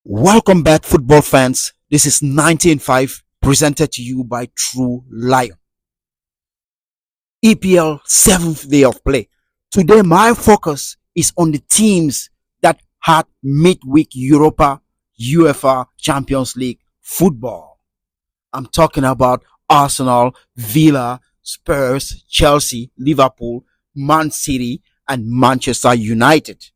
Welcome back, football fans. This is 19.5 presented to you by True Lion. EPL 7th day of play. Today, my focus is on the teams that had midweek Europa UEFA Champions League football. I'm talking about Arsenal, Villa, Spurs, Chelsea, Liverpool, Man City, and Manchester United.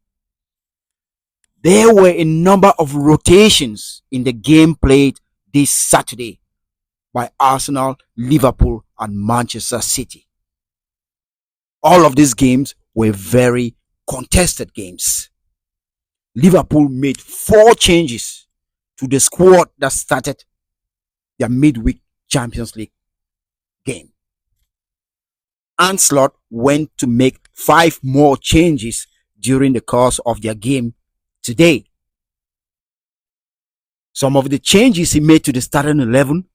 There were a number of rotations in the game played this Saturday by Arsenal, Liverpool, and Manchester City. All of these games were very contested games. Liverpool made 4 changes to the squad that started their midweek Champions League game. Ancelotti went to make 5 more changes during the course of their game today. Some of the changes he made to the starting 11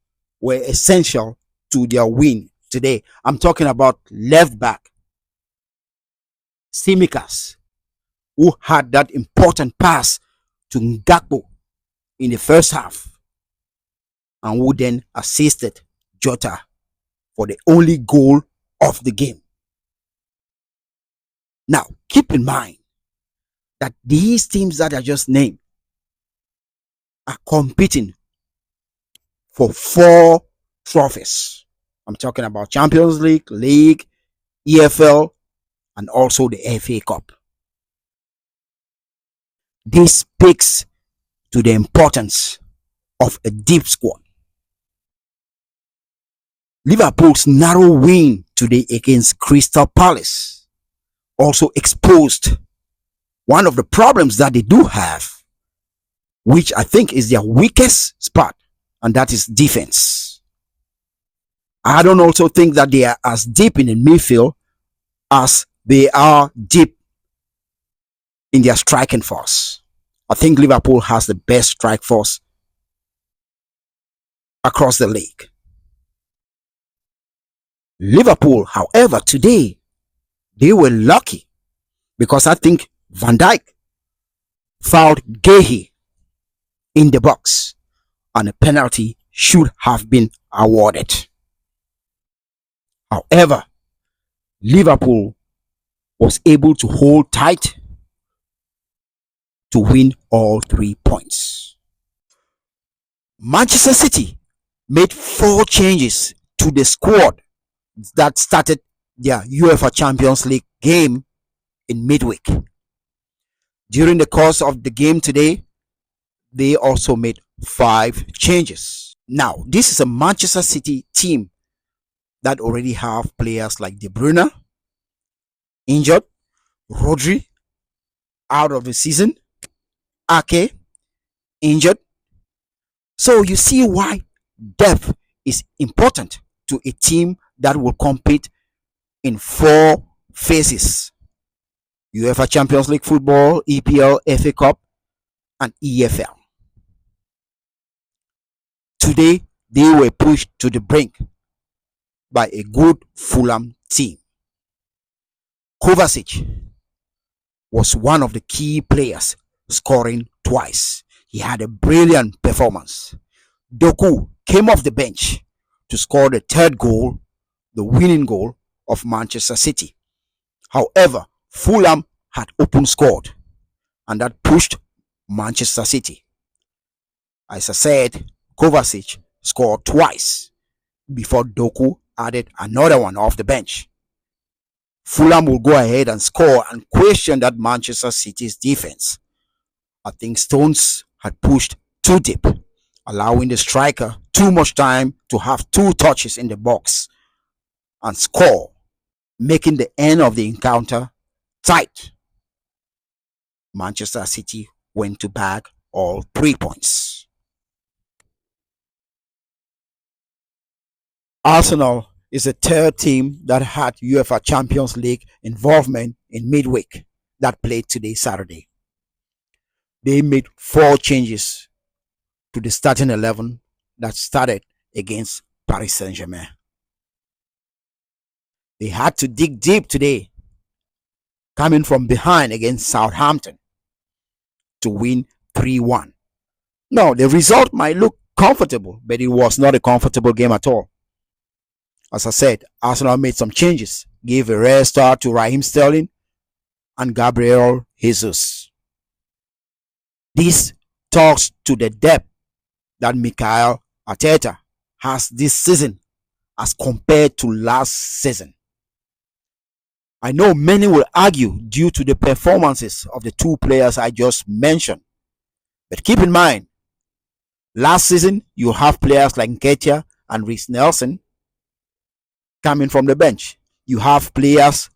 were essential to their win today. I'm talking about left back Tsimikas, who had that important pass to Ngakpo in the first half and who then assisted Jota for the only goal of the game. Now, keep in mind that these teams that I just named are competing for 4 trophies. I'm talking about Champions League, EFL, and also the FA Cup. This speaks to the importance of a deep squad. Liverpool's narrow win today against Crystal Palace also exposed one of the problems that they do have, which I think is their weakest spot, and that is defense. I don't also think that they are as deep in the midfield as they are deep in their striking force. I think Liverpool has the best strike force across the league. Liverpool, however, today, they were lucky because I think Van Dijk fouled Gehi in the box and a penalty should have been awarded. However, Liverpool was able to hold tight to win all 3 points. Manchester City made 4 changes to the squad that started their UEFA Champions League game in midweek. During the course of the game today, they also made 5 changes. Now, this is a Manchester City team that already have players like De Bruyne injured, Rodri out of the season, Ake injured. So you see why depth is important to a team that will compete in 4 phases: UEFA Champions League football, EPL, FA Cup, and EFL. Today, they were pushed to the brink by a good Fulham team. Kovacic was one of the key players, scoring twice. He had a brilliant performance. Doku came off the bench to score the 3rd goal, the winning goal of Manchester City. However, Fulham had open scored, and that pushed Manchester City. As I said, Kovacic scored twice before Doku added another one off the bench. Fulham will go ahead and score and question that Manchester City's defense. I think Stones had pushed too deep, allowing the striker too much time to have 2 touches in the box and score, making the end of the encounter tight. Manchester City went to bag all 3 points. Arsenal is the 3rd team that had UEFA Champions League involvement in midweek that played today, Saturday. They made 4 changes to the starting 11 that started against Paris Saint-Germain. They had to dig deep today, coming from behind against Southampton, to win 3-1. Now, the result might look comfortable, but it was not a comfortable game at all. As I said, Arsenal made some changes, gave a rare start to Raheem Sterling and Gabriel Jesus. This talks to the depth that Mikel Arteta has this season as compared to last season. I know many will argue due to the performances of the two players I just mentioned. But keep in mind, last season you have players like Nketiah and Reece Nelson coming from the bench. You have players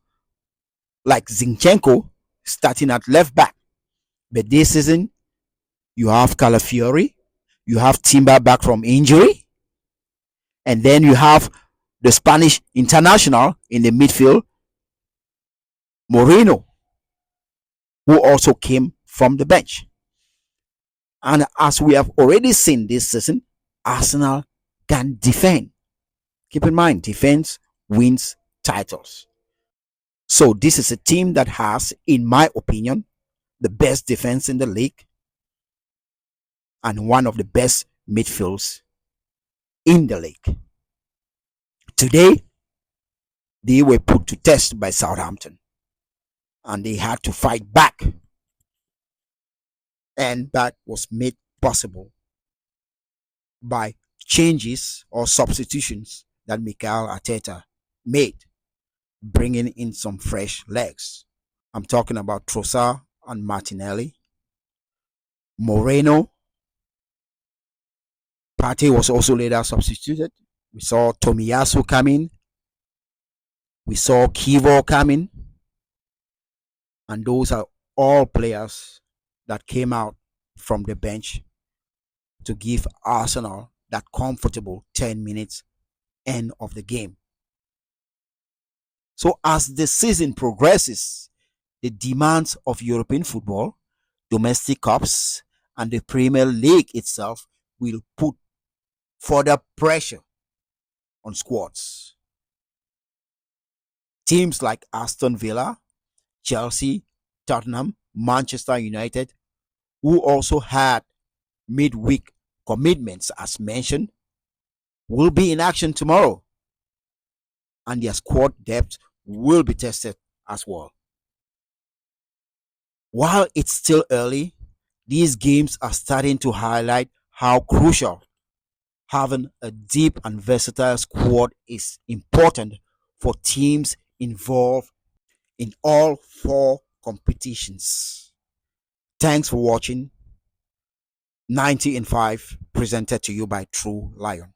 like Zinchenko starting at left back. But this season, you have Calafiori, you have Timber back from injury, and then you have the Spanish international in the midfield, Moreno, who also came from the bench. And as we have already seen this season, Arsenal can defend. Keep in mind, defense wins titles. So this is a team that has, in my opinion, the best defense in the league and one of the best midfields in the league. Today, they were put to test by Southampton and they had to fight back. And that was made possible by changes or substitutions that Mikel Arteta made, bringing in some fresh legs. I'm talking about Trossard and Martinelli. Moreno. Partey was also later substituted. We saw Tomiyasu come in. We saw Kivo come in. And those are all players that came out from the bench to give Arsenal that comfortable 10 minutes end of the game. So as the season progresses, the demands of European football, domestic cups, and the Premier League itself will put further pressure on squads. Teams like Aston Villa, Chelsea, Tottenham, Manchester United, who also had midweek commitments as mentioned, will be in action tomorrow. And their squad depth will be tested as well. While it's still early, these games are starting to highlight how crucial having a deep and versatile squad is important for teams involved in all four competitions. Thanks for watching 90 and 5, presented to you by True Lion.